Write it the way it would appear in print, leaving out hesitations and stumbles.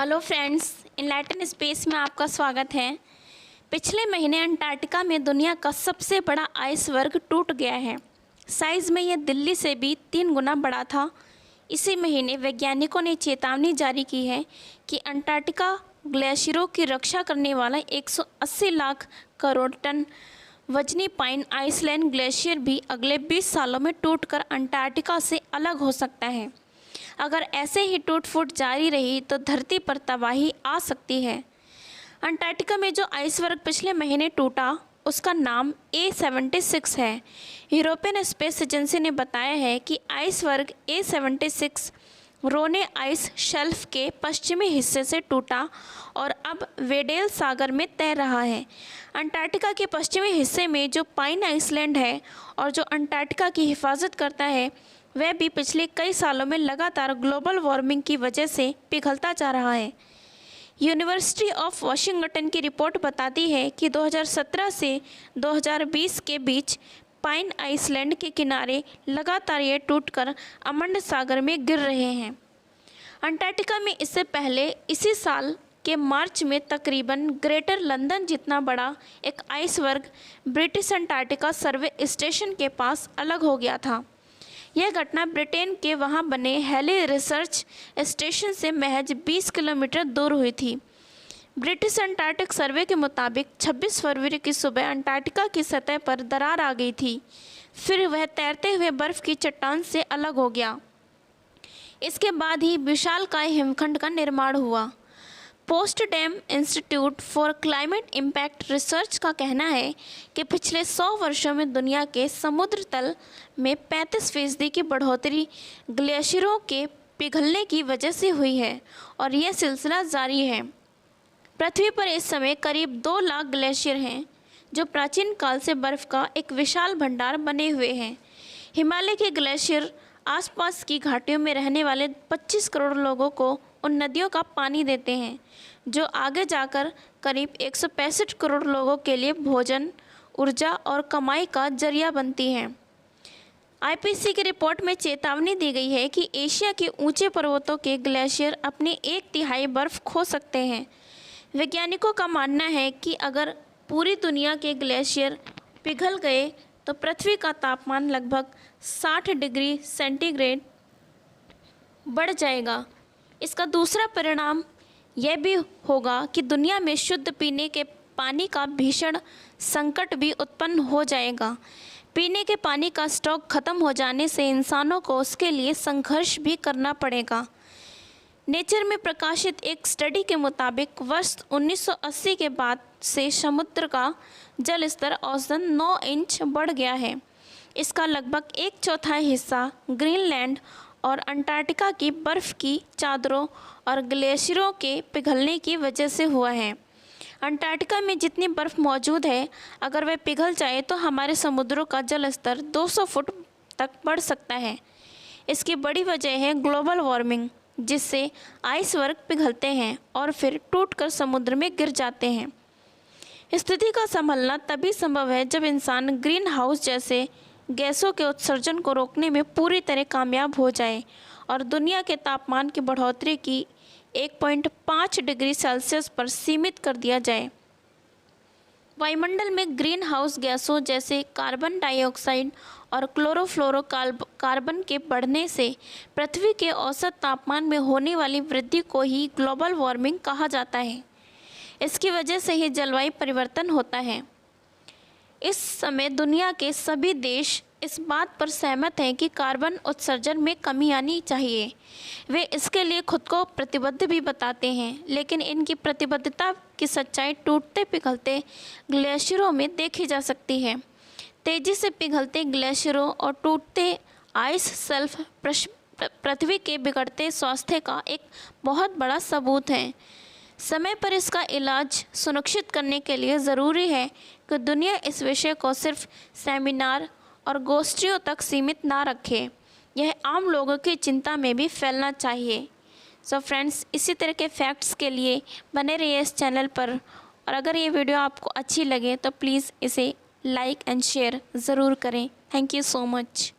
Hello friends, enlighten space में आपका स्वागत है। पिछले महीने अंटार्कटिका में दुनिया का सबसे बड़ा आइसबर्ग टूट गया है। साइज़ में यह दिल्ली से भी 3 गुना बड़ा था। इसी महीने वैज्ञानिकों ने चेतावनी जारी की है कि अंटार्कटिका ग्लेशियरों की रक्षा करने वाला 180 लाख करोड़ टन वजनी पाइन आइसलैंड ग्लेशियर भी अगले 20 सालों में टूटकर अंटार्कटिका से अलग हो सकता है। अगर ऐसे ही टूट फूट जारी रही तो धरती पर तबाही आ सकती है। अंटार्कटिका में जो आइसबर्ग पिछले महीने टूटा उसका नाम A76 है। यूरोपियन स्पेस एजेंसी ने बताया है कि आइसबर्ग A76 रोने आइस शेल्फ के पश्चिमी हिस्से से टूटा और अब वेडेल सागर में तैर रहा है। अंटार्कटिका के पश्चिमी हिस्से में जो पाइन आइसलैंड है और जो अंटार्कटिका की हिफाजत करता है वह भी पिछले कई सालों में लगातार ग्लोबल वार्मिंग की वजह से पिघलता जा रहा है। यूनिवर्सिटी ऑफ वाशिंगटन की रिपोर्ट बताती है कि 2017 से 2020 के बीच पाइन आइसलैंड के किनारे लगातार ये टूटकर अमंड सागर में गिर रहे हैं। अंटार्कटिका में इससे पहले इसी साल के मार्च में तकरीबन ग्रेटर लंदन जितना बड़ा एक आइसबर्ग ब्रिटिश अंटार्कटिका सर्वे स्टेशन के पास अलग हो गया था। यह घटना ब्रिटेन के वहां बने हेली रिसर्च स्टेशन से महज 20 किलोमीटर दूर हुई थी। ब्रिटिश अंटार्कटिक सर्वे के मुताबिक 26 फरवरी की सुबह अंटार्कटिका की सतह पर दरार आ गई थी। फिर वह तैरते हुए बर्फ़ की चट्टान से अलग हो गया। इसके बाद ही विशालकाय हिमखंड का निर्माण हुआ। Potsdam Institute for Climate Impact Research का कहना है कि पिछले 100 वर्षों में दुनिया के समुद्र तल में 35% की बढ़ोतरी ग्लेशियरों के पिघलने की वजह से हुई है और यह सिलसिला जारी है। पृथ्वी पर इस समय करीब 2 लाख ग्लेशियर हैं जो प्राचीन काल से बर्फ़ का एक विशाल भंडार बने हुए हैं। हिमालय के ग्लेशियर आसपास की घाटियों में रहने वाले 25 करोड़ लोगों को उन नदियों का पानी देते हैं जो आगे जाकर करीब 165 करोड़ लोगों के लिए भोजन, ऊर्जा और कमाई का जरिया बनती हैं। आईपीसी की रिपोर्ट में चेतावनी दी गई है कि एशिया के ऊंचे पर्वतों के ग्लेशियर अपनी 1/3 बर्फ़ खो सकते हैं। वैज्ञानिकों का मानना है कि अगर पूरी दुनिया के ग्लेशियर पिघल गए तो पृथ्वी का तापमान लगभग 60 डिग्री सेंटीग्रेड बढ़ जाएगा। इसका दूसरा परिणाम यह भी होगा कि दुनिया में शुद्ध पीने के पानी का भीषण संकट भी उत्पन्न हो जाएगा। पीने के पानी का स्टॉक खत्म हो जाने से इंसानों को उसके लिए संघर्ष भी करना पड़ेगा। नेचर में प्रकाशित एक स्टडी के मुताबिक वर्ष 1980 के बाद से समुद्र का जल स्तर औसतन 9 इंच बढ़ गया है। इसका लगभग 1/4 हिस्सा ग्रीनलैंड और अंटार्कटिका की बर्फ़ की चादरों और ग्लेशियरों के पिघलने की वजह से हुआ है। अंटार्कटिका में जितनी बर्फ़ मौजूद है, अगर वह पिघल जाए तो हमारे समुद्रों का जल स्तर 200 फुट तक बढ़ सकता है। इसकी बड़ी वजह है ग्लोबल वार्मिंग, जिससे आइसबर्ग पिघलते हैं और फिर टूटकर समुद्र में गिर जाते हैं। स्थिति का संभलना तभी संभव है जब इंसान ग्रीन हाउस जैसे गैसों के उत्सर्जन को रोकने में पूरी तरह कामयाब हो जाए और दुनिया के तापमान की बढ़ोतरी की 1.5 डिग्री सेल्सियस पर सीमित कर दिया जाए। वायुमंडल में ग्रीन हाउस गैसों जैसे कार्बन डाइऑक्साइड और क्लोरोफ्लोरोकार्बन के बढ़ने से पृथ्वी के औसत तापमान में होने वाली वृद्धि को ही ग्लोबल वार्मिंग कहा जाता है। इसकी वजह से ही जलवायु परिवर्तन होता है। इस समय दुनिया के सभी देश इस बात पर सहमत हैं कि कार्बन उत्सर्जन में कमी आनी चाहिए। वे इसके लिए खुद को प्रतिबद्ध भी बताते हैं, लेकिन इनकी प्रतिबद्धता की सच्चाई टूटते पिघलते ग्लेशियरों में देखी जा सकती है। तेज़ी से पिघलते ग्लेशियरों और टूटते आइस शेल्फ पृथ्वी के बिगड़ते स्वास्थ्य का एक बहुत बड़ा सबूत है। समय पर इसका इलाज सुनिश्चित करने के लिए ज़रूरी है कि दुनिया इस विषय को सिर्फ सेमिनार और गोष्ठियों तक सीमित ना रखे। यह आम लोगों की चिंता में भी फैलना चाहिए। सो फ्रेंड्स, इसी तरह के फैक्ट्स के लिए बने रहिए इस चैनल पर, और अगर ये वीडियो आपको अच्छी लगे तो प्लीज़ इसे लाइक एंड शेयर ज़रूर करें। Thank you so much.